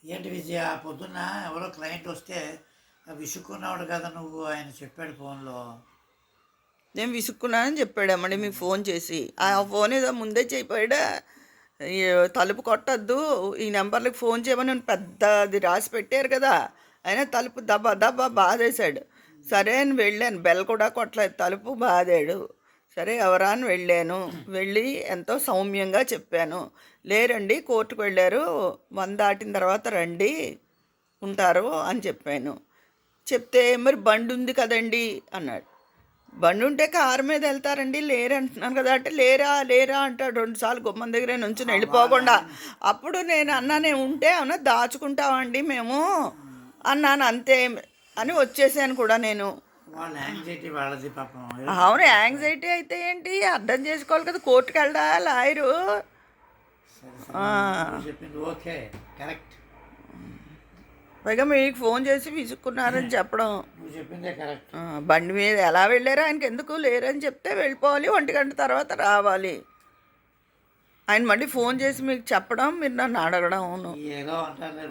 ఏంటి విజయ పొద్దున్న ఎవరో క్లయింట్ వస్తే విసుక్కున్నాడు కదా నువ్వు ఆయన చెప్పాడు ఫోన్లో. నేను విసుక్కున్నానని చెప్పాడమ్మడి మీకు ఫోన్ చేసి. ఆ ఫోన్ ఏదో ముందే చేయిపోయాడా, ఈ తలుపు కొట్టద్దు, ఈ నెంబర్లకు ఫోన్ చేయమని పెద్దది రాసి పెట్టారు కదా. అయినా తలుపు దబ్బా దబ్బా బాధేశాడు. సరే అని వెళ్ళాను, బెల్ కూడా కొట్టలేదు, తలుపు బాదాడు. సరే ఎవరా అని వెళ్ళాను. వెళ్ళి ఎంతో సౌమ్యంగా చెప్పాను, లేరండి కోర్టుకు వెళ్ళారు, 1 దాటిన తర్వాత రండి ఉంటారు అని చెప్పాను. చెప్తే మరి బండి ఉంది కదండి అన్నాడు. బండి ఉంటే కారు మీద వెళ్తారండి, లేరు అంటున్నాను కదా అంటే, లేరా లేరా అంటాడు 2 సార్లు గుమ్మం దగ్గరే నుంచుని వెళ్ళిపోకుండా. అప్పుడు నేను అన్నానే, ఉంటే అవునా దాచుకుంటామండి మేము అన్నాను, అంతే అని వచ్చేసాను కూడా నేను. వాళ్ళ యాంగ్జైటీ వాళ్ళది పాపం. అవును, యాంగ్జైటీ అయితే ఏంటి, అర్థం చేసుకోవాలి కదా, కోర్టుకు వెళ్ళడా లాయరు. సరే సరే నువ్వు చెప్పింది ఓకే కరెక్ట్. పైగా మీకు ఫోన్ చేసి విసుక్కున్నారని చెప్పడం. నువ్వు చెప్పిందే కరెక్ట్. బండి మీద ఎలా వెళ్ళారో ఆయనకి ఎందుకు, లేరని చెప్తే వెళ్ళిపోవాలి, 1 గంట తర్వాత రావాలి. ఆయన మళ్ళీ ఫోన్ చేసి మీకు చెప్పడం, మీరు నన్ను అడగడం. అవును. ఏదో అంటారు.